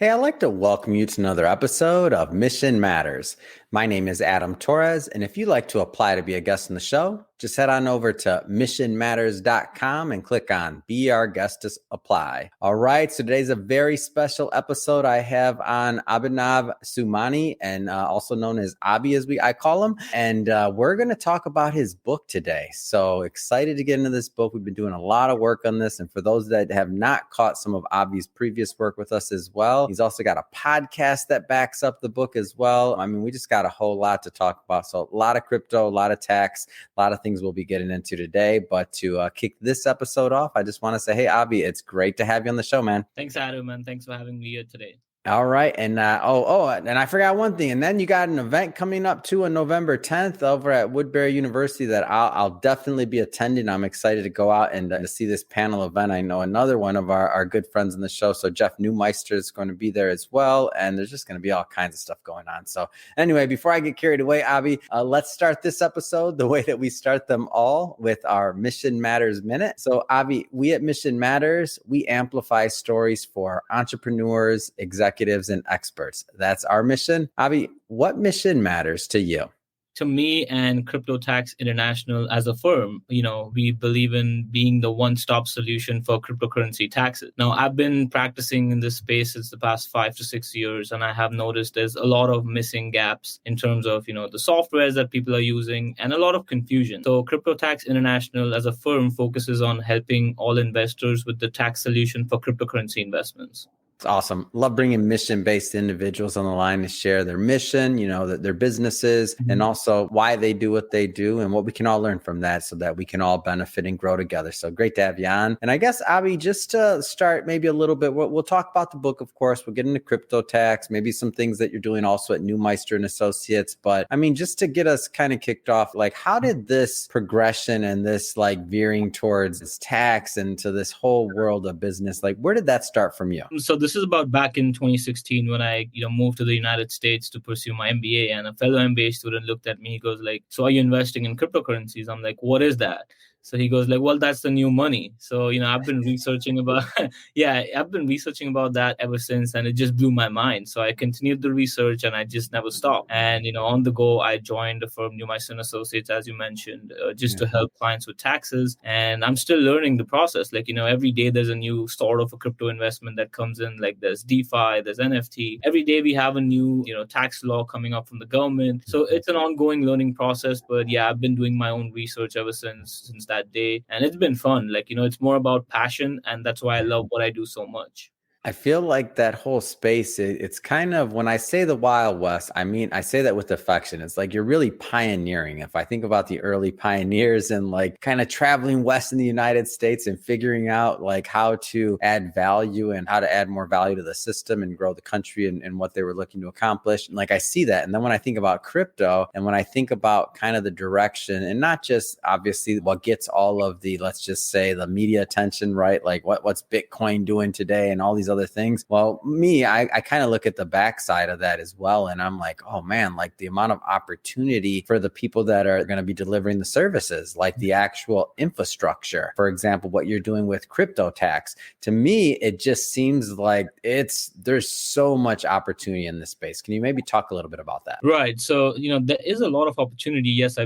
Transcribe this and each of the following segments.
Hey, I'd like to welcome you to another episode of Mission Matters. My name is Adam Torres, and if you'd like to apply to be a guest on the show, just head on over to missionmatters.com and click on Be Our Guest to Apply. All right, so today's a very special episode. I have on Abhinav Soomaney, and also known as Abhi as I call him, and we're going to talk about his book today. So excited to get into this book. We've been doing a lot of work on this, and for those that have not caught some of Abhi's previous work with us as well, he's also got a podcast that backs up the book as well. I mean, we just got a whole lot to talk about. So a lot of crypto, a lot of tax, a lot of things we'll be getting into today. But to kick this episode off, I just want to say, hey, Abhi, it's great to have you on the show, man. Thanks, Adam, and thanks for having me here today. All right. And and I forgot one thing. And then you got an event coming up too on November 10th over at Woodbury University that I'll definitely be attending. I'm excited to go out and to see this panel event. I know another one of our good friends in the show. So Jeff Newmeister is going to be there as well. And there's just going to be all kinds of stuff going on. So anyway, before I get carried away, Abhi, let's start this episode the way that we start them all with our Mission Matters Minute. So Abhi, we at Mission Matters, we amplify stories for entrepreneurs, executives, and experts. That's our mission. Abhi, what mission matters to you? To me and Crypto Tax International as a firm, we believe in being the one-stop solution for cryptocurrency taxes. Now, I've been practicing in this space since the past 5 to 6 years, and I have noticed there's a lot of missing gaps in terms of, the softwares that people are using and a lot of confusion. So Crypto Tax International as a firm focuses on helping all investors with the tax solution for cryptocurrency investments. It's awesome. Love bringing mission-based individuals on the line to share their mission, their businesses, and also why they do what they do and what we can all learn from that so that we can all benefit and grow together. So great to have you on. And I guess, Abhi, just to start maybe a little bit, we'll talk about the book, of course. We'll get into crypto tax, maybe some things that you're doing also at Newmeister and Associates. But I mean, just to get us kind of kicked off, like how did this progression and this like veering towards this tax and to this whole world of business, like where did that start from you? So this is about back in 2016 when I, moved to the United States to pursue my MBA, and a fellow MBA student looked at me. He goes like, "So are you investing in cryptocurrencies?" I'm like, "What is that?" So he goes like, "Well, that's the new money." So, I've been researching about, I've been researching about that ever since, and it just blew my mind. So I continued the research and I just never stopped. And, on the go, I joined the firm Newmeister and Associates, as you mentioned, just to help clients with taxes. And I'm still learning the process. Like, every day there's a new sort of a crypto investment that comes in, like there's DeFi, there's NFT. Every day we have a new, tax law coming up from the government. So it's an ongoing learning process. But yeah, I've been doing my own research ever since that day, and it's been fun. Like, it's more about passion, and that's why I love what I do so much. I feel like that whole space, it's kind of, when I say the Wild West, I mean, I say that with affection. It's like you're really pioneering. If I think about the early pioneers and like kind of traveling west in the United States and figuring out like how to add value and how to add more value to the system and grow the country and what they were looking to accomplish. And like I see that. And then when I think about crypto and when I think about kind of the direction and not just obviously what gets all of the, let's just say the media attention, right? Like what's Bitcoin doing today and all these other things. Well, I kind of look at the backside of that as well. And I'm like, oh man, like the amount of opportunity for the people that are going to be delivering the services, like the actual infrastructure. For example, what you're doing with crypto tax. To me, it just seems like there's so much opportunity in this space. Can you maybe talk a little bit about that? Right. So, there is a lot of opportunity. Yes,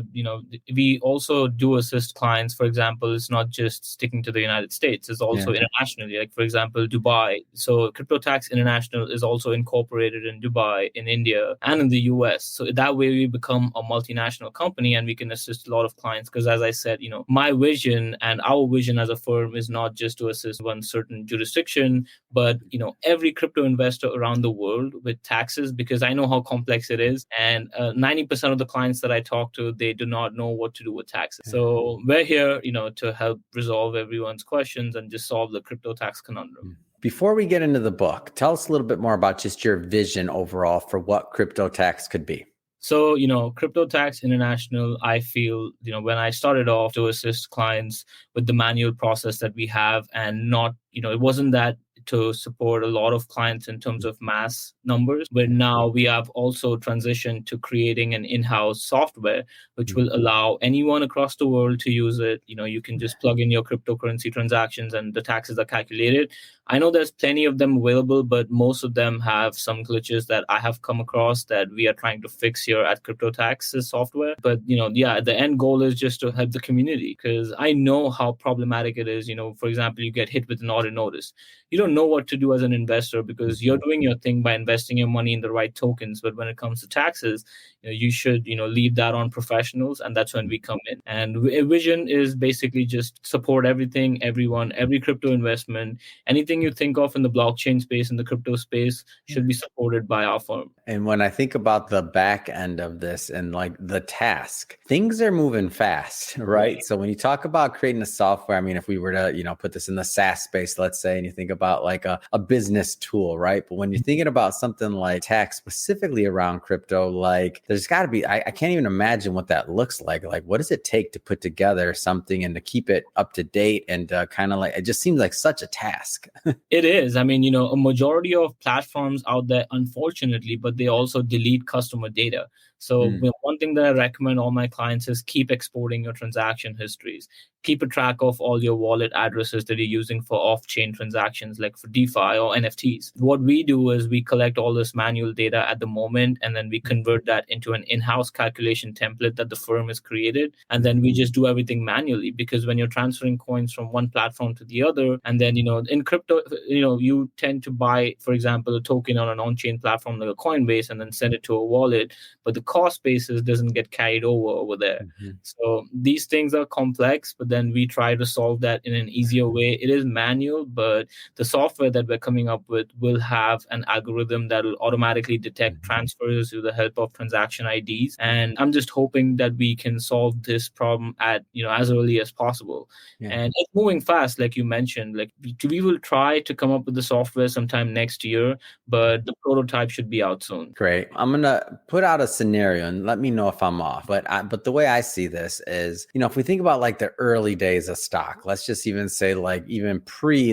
we also do assist clients. For example, it's not just sticking to the United States. It's also internationally, like for example, Dubai. So Crypto Tax International is also incorporated in Dubai, in India, and in the US. So that way we become a multinational company and we can assist a lot of clients. Because as I said, my vision and our vision as a firm is not just to assist one certain jurisdiction, but, every crypto investor around the world with taxes, because I know how complex it is. And 90% of the clients that I talk to, they do not know what to do with taxes. So we're here, to help resolve everyone's questions and just solve the crypto tax conundrum. Before we get into the book, tell us a little bit more about just your vision overall for what crypto tax could be. So, Crypto Tax International, I feel, when I started off to assist clients with the manual process that we have and not, it wasn't that to support a lot of clients in terms of mass numbers, where now we have also transitioned to creating an in-house software, which will allow anyone across the world to use it. You can just plug in your cryptocurrency transactions and the taxes are calculated. I know there's plenty of them available, but most of them have some glitches that I have come across that we are trying to fix here at CryptoTax's software. But, yeah, the end goal is just to help the community, because I know how problematic it is. For example, you get hit with an audit notice. You don't know what to do as an investor because you're doing your thing by investing your money in the right tokens. But when it comes to taxes, you should, leave that on professionals. And that's when we come in. And vision is basically just support everything, everyone, every crypto investment, anything you think of in the blockchain space, in the crypto space, should be supported by our firm. And when I think about the back end of this and like the task, things are moving fast, right? So when you talk about creating a software, I mean, if we were to, put this in the SaaS space, let's say, and you think about like a business tool, right? But when you're thinking about something like tax specifically around crypto, like there's got to be, I can't even imagine what that looks like. Like, what does it take to put together something and to keep it up to date and kind of like, it just seems like such a task. It is. I mean, a majority of platforms out there, unfortunately, but they also delete customer data. So one thing that I recommend all my clients is keep exporting your transaction histories. Keep a track of all your wallet addresses that you're using for off-chain transactions, like for DeFi or NFTs. What we do is we collect all this manual data at the moment, and then we convert that into an in-house calculation template that the firm has created. And then we just do everything manually, because when you're transferring coins from one platform to the other, and then, in crypto, you tend to buy, for example, a token on an on-chain platform like a Coinbase and then send it to a wallet, but the cost basis doesn't get carried over there. So these things are complex, but then we try to solve that in an easier way. It is manual, but the software that we're coming up with will have an algorithm that will automatically detect transfers with the help of transaction IDs. And I'm just hoping that we can solve this problem at, as early as possible. And it's moving fast, like you mentioned. Like, we will try to come up with the software sometime next year, but the prototype should be out soon. Great. I'm going to put out a scenario and let me know if I'm off. But the way I see this is, if we think about like the early days of stock, let's just even say like even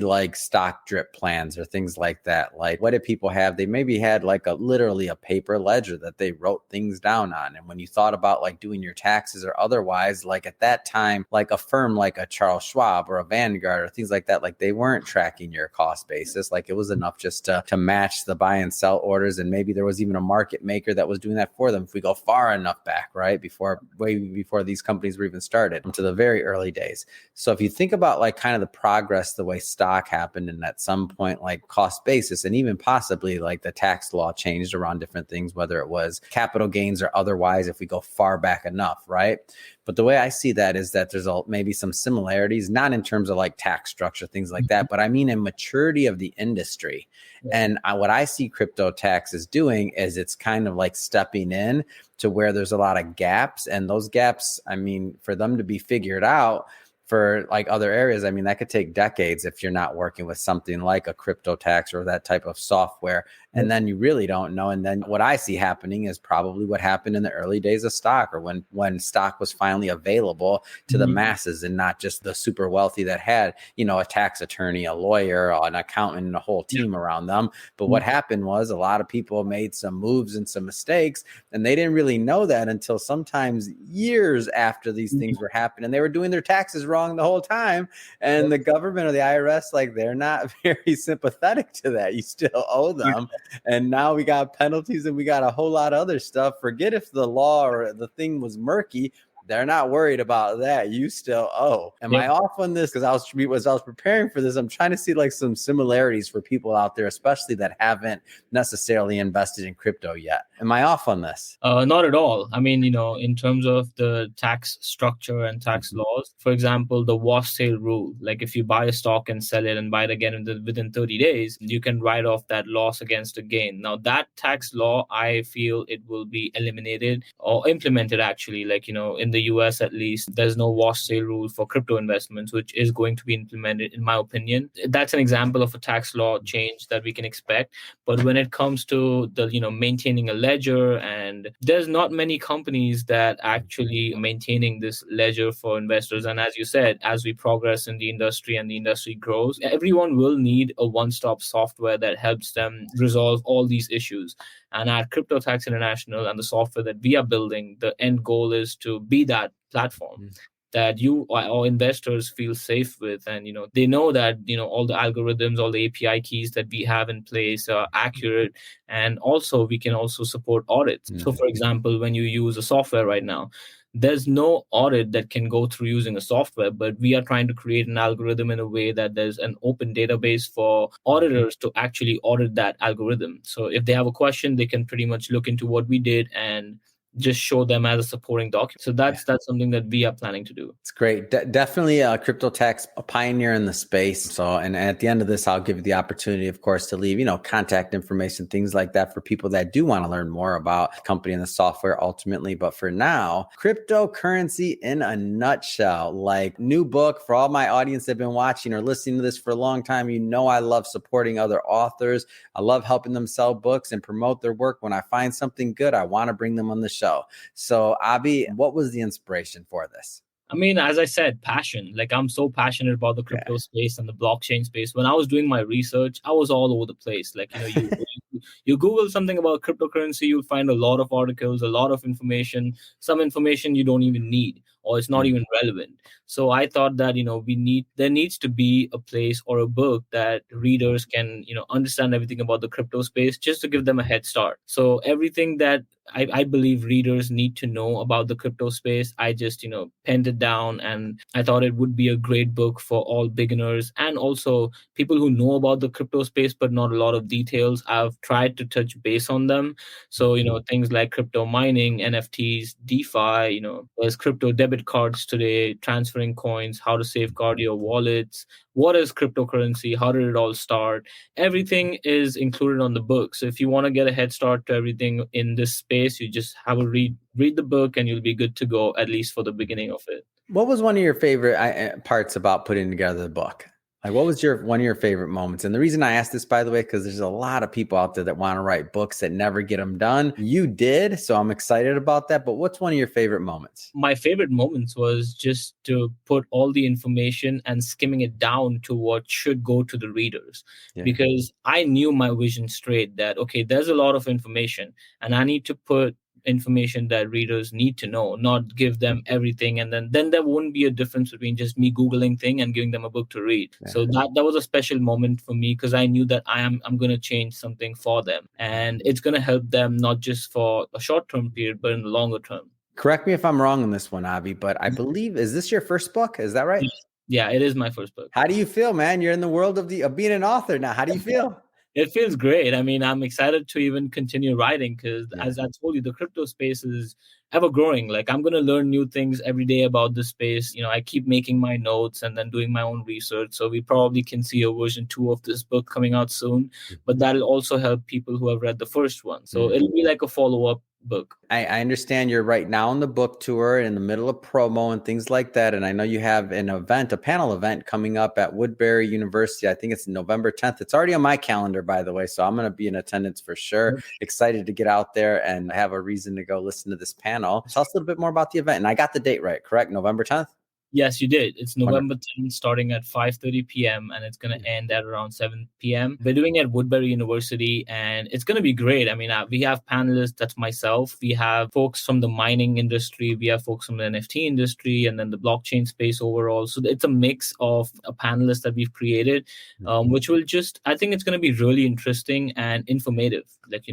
like stock drip plans or things like that. Like, what did people have? They maybe had like literally a paper ledger that they wrote things down on. And when you thought about like doing your taxes or otherwise, like at that time, like a firm like a Charles Schwab or a Vanguard or things like that, like they weren't tracking your cost basis. Like it was enough just to match the buy and sell orders. And maybe there was even a market maker that was doing that for them. If we go far enough back, right, way before these companies were even started, to the very early days. So if you think about like kind of the progress, the way stock happened, and at some point like cost basis, and even possibly like the tax law changed around different things, whether it was capital gains or otherwise, if we go far back enough, right? But the way I see that is that there's maybe some similarities, not in terms of like tax structure, things like that, but I mean in maturity of the industry. And what I see crypto tax is doing is it's kind of like stepping in to where there's a lot of gaps. And those gaps, I mean, for them to be figured out, for like other areas, I mean, that could take decades if you're not working with something like a crypto tax or that type of software. And then you really don't know. And then what I see happening is probably what happened in the early days of stock, or when stock was finally available to the masses and not just the super wealthy that had, a tax attorney, a lawyer, an accountant, and a whole team around them. But what happened was a lot of people made some moves and some mistakes, and they didn't really know that until sometimes years after these things were happening. And they were doing their taxes wrong the whole time. And the government or the IRS, like, they're not very sympathetic to that. You still owe them. And now we got penalties and we got a whole lot of other stuff. Forget if the law or the thing was murky. They're not worried about that. You still owe. Am I off on this? Because as I was preparing for this, I'm trying to see like some similarities for people out there, especially that haven't necessarily invested in crypto yet. Am I off on this? Not at all. I mean, in terms of the tax structure and tax laws, for example, the wash sale rule, like if you buy a stock and sell it and buy it again within 30 days, you can write off that loss against a gain. Now, that tax law, I feel it will be eliminated or implemented actually, like, in the US at least, there's no wash sale rule for crypto investments, which is going to be implemented, in my opinion. That's an example of a tax law change that we can expect. But when it comes to the, maintaining a ledger, and there's not many companies that actually maintaining this ledger for investors. And as you said, as we progress in the industry and the industry grows, everyone will need a one-stop software that helps them resolve all these issues. And at Crypto Tax International and the software that we are building, the end goal is to be that platform. that you or investors feel safe with. And, they know that, all the algorithms, all the API keys that we have in place are accurate. And also we can also support audits. So for example, when you use a software right now, there's no audit that can go through using a software, but we are trying to create an algorithm in a way that there's an open database for auditors to actually audit that algorithm. So if they have a question, they can pretty much look into what we did and just show them as a supporting document. So that's something that we are planning to do. It's great. Definitely crypto tech's a pioneer in the space. So, and at the end of this, I'll give you the opportunity, of course, to leave, contact information, things like that for people that do want to learn more about the company and the software ultimately. But for now, cryptocurrency in a nutshell, like new book for all my audience that have been watching or listening to this for a long time. I love supporting other authors. I love helping them sell books and promote their work. When I find something good, I want to bring them on the show. So Abhi, what was the inspiration for this? I mean, as I said, passion. Like, I'm so passionate about the crypto space and the blockchain space. When I was doing my research, I was all over the place. Like, you Google something about cryptocurrency, you'll find a lot of articles, a lot of information, some information you don't even need, or it's not even relevant. So I thought that, there needs to be a place or a book that readers can, understand everything about the crypto space, just to give them a head start. So everything that I believe readers need to know about the crypto space, I just, penned it down, and I thought it would be a great book for all beginners and also people who know about the crypto space, but not a lot of details. I've tried to touch base on them. So, things like crypto mining, NFTs, DeFi, there's crypto debit cards today, transferring coins, how to safeguard your wallets, what is cryptocurrency, how did it all start? Everything is included on the book. So if you want to get a head start to everything in this space, you just have a read the book and you'll be good to go, at least for the beginning of it. What was one of your favorite parts about putting together the book? Like, what was one of your favorite moments? And the reason I asked this, by the way, because there's a lot of people out there that want to write books that never get them done. You did, so I'm excited about that. But what's one of your favorite moments? My favorite moments was just to put all the information and skimming it down to what should go to the readers. Because I knew my vision straight that, okay, there's a lot of information and I need to put information that readers need to know, not give them everything, and then there won't be a difference between just me Googling thing and giving them a book to read. So that was a special moment for me, because I knew that I'm going to change something for them, and it's going to help them not just for a short-term period but in the longer term. Correct me if I'm wrong on this one, Abhi, but I believe, is this your first book? Is that right? Yeah, it is my first book. How do you feel, man? You're in the world of being an author now. How do you feel? It feels great. I mean, I'm excited to even continue writing because, as I told you, the crypto space is ever growing. Like, I'm going to learn new things every day about the space. I keep making my notes and then doing my own research. So we probably can see a version 2 of this book coming out soon. But that'll also help people who have read the first one. So it'll be like a follow-up book. I understand you're right now on the book tour in the middle of promo and things like that. And I know you have a panel event coming up at Woodbury University. I think it's November 10th. It's already on my calendar, by the way. So I'm going to be in attendance for sure. Excited to get out there and have a reason to go listen to this panel. Tell us a little bit more about the event. And I got the date right, correct? November 10th? Yes, you did. It's November 10th, starting at 5:30 p.m. and it's going to end at around 7 p.m. We're doing it at Woodbury University and it's going to be great. I mean, we have panelists, that's myself. We have folks from the mining industry. We have folks from the NFT industry and then the blockchain space overall. So it's a mix of a panelist that we've created, which will I think it's going to be really interesting and informative. Like,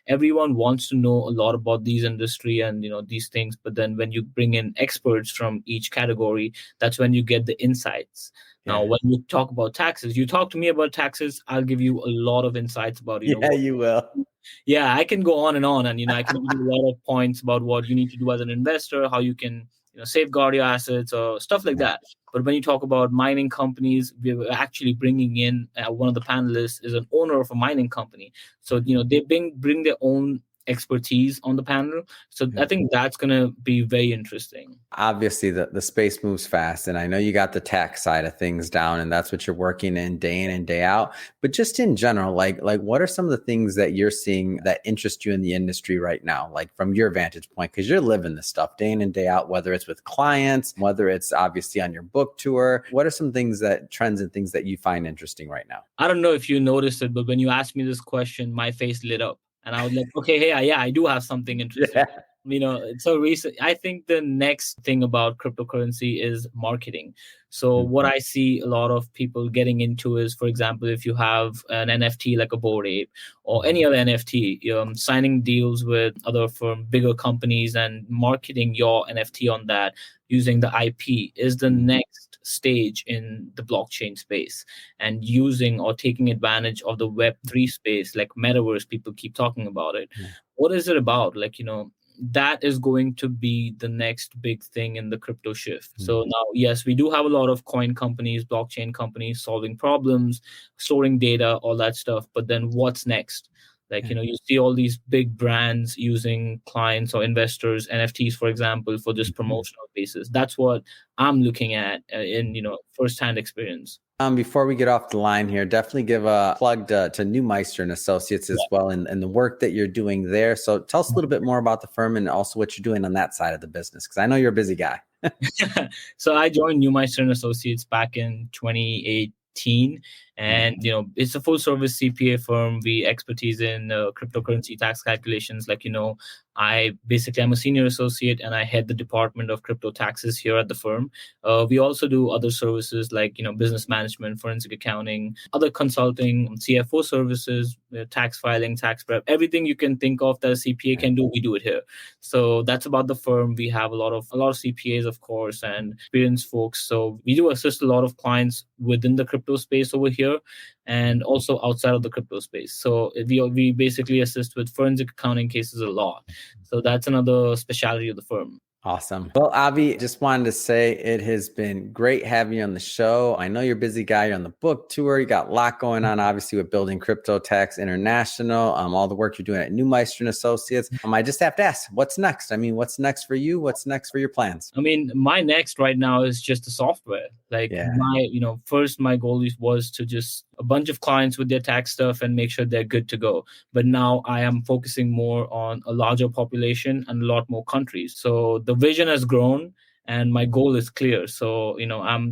everyone wants to know a lot about these industry and, these things. But then when you bring in experts from each category, that's when you get the insights. Now, when you talk about taxes, you talk to me about taxes, I'll give you a lot of insights about, you will. Yeah, I can go on, and I can give you a lot of points about what you need to do as an investor, how you can, safeguard your assets or stuff like that. But when you talk about mining companies, we're actually bringing in one of the panelists is an owner of a mining company. So, they bring their own expertise on the panel. So I think that's going to be very interesting. Obviously, the space moves fast, and I know you got the tech side of things down, and that's what you're working in and day out. But just in general, like what are some of the things that you're seeing that interest you in the industry right now, like from your vantage point? Because you're living this stuff day in and day out, whether it's with clients, whether it's obviously on your book tour. What are some trends and things that you find interesting right now? I don't know if you noticed it, but when you asked me this question, my face lit up. And I was like, okay, hey, yeah, I do have something interesting. So recent, I think the next thing about cryptocurrency is marketing. So what Mhm. I see a lot of people getting into is, for example, if you have an NFT like a Bored Ape or any other NFT, signing deals with other firm, bigger companies and marketing your NFT on that using the IP is the next stage in the blockchain space, and using or taking advantage of the Web3 space, like metaverse, people keep talking about it. Yeah. What is it about? That is going to be the next big thing in the crypto shift. Mm. So now, yes, we do have a lot of coin companies, blockchain companies solving problems, storing data, all that stuff. But then what's next? Yeah. You see all these big brands using clients or investors, NFTs, for example, for this Mhm. promotional basis. That's what I'm looking at in, firsthand experience. Before we get off the line here, definitely give a plug to Neumeister and Associates as well, and the work that you're doing there. So tell us a little bit more about the firm and also what you're doing on that side of the business, because I know you're a busy guy. So I joined Neumeister and Associates back in 2018, and it's a full service CPA firm. We expertise in cryptocurrency tax calculations. I'm a senior associate, and I head the department of crypto taxes here at the firm. We also do other services like business management, forensic accounting, other consulting, CFO services, tax filing, tax prep, everything you can think of that a CPA can do, we do it here. So that's about the firm. We have a lot of CPAs, of course, and experienced folks. So we do assist a lot of clients within the crypto space over here, and also outside of the crypto space. So we basically assist with forensic accounting cases a lot. So that's another specialty of the firm. Awesome. Well, Avi, just wanted to say it has been great having you on the show. I know you're a busy guy. You're on the book tour. You got a lot going on, obviously, with building Crypto Tax International, all the work you're doing at Neumeister and Associates. I just have to ask, what's next? I mean, what's next for you? What's next for your plans? I mean, my next right now is just the software. Yeah. First, my goal was to just a bunch of clients with their tax stuff and make sure they're good to go. But now I am focusing more on a larger population and a lot more countries. So the vision has grown and my goal is clear. So,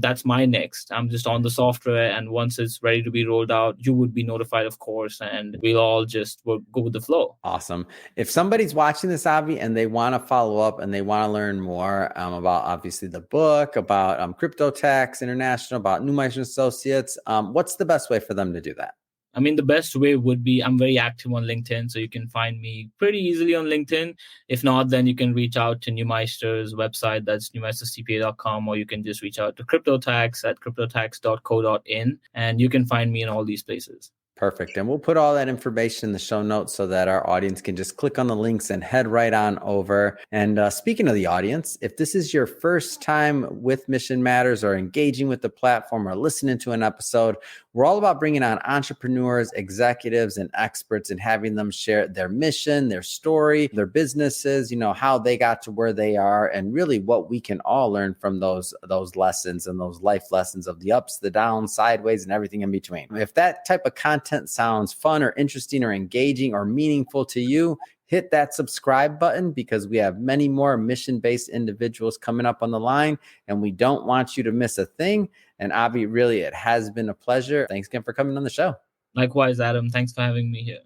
that's my next. I'm just on the software, and once it's ready to be rolled out, you would be notified, of course, and we'll all just go with the flow. Awesome. If somebody's watching this, Avi, and they want to follow up and they want to learn more about obviously the book, about Crypto Tax International, about Neumeister Associates, what's the best way for them to do that? I mean, the best way would be I'm very active on LinkedIn, so you can find me pretty easily on LinkedIn. If not, then you can reach out to Neumeister's website, that's neumeistercpa.com, or you can just reach out to CryptoTax at cryptotax.co.in, and you can find me in all these places. Perfect. And we'll put all that information in the show notes so that our audience can just click on the links and head right on over. And speaking of the audience, if this is your first time with Mission Matters or engaging with the platform or listening to an episode, we're all about bringing on entrepreneurs, executives, and experts and having them share their mission, their story, their businesses, how they got to where they are, and really what we can all learn from those lessons and those life lessons of the ups, the downs, sideways, and everything in between. If that type of content sounds fun or interesting or engaging or meaningful to you, hit that subscribe button, because we have many more mission-based individuals coming up on the line, and we don't want you to miss a thing. And Avi, really, it has been a pleasure. Thanks again for coming on the show. Likewise, Adam. Thanks for having me here.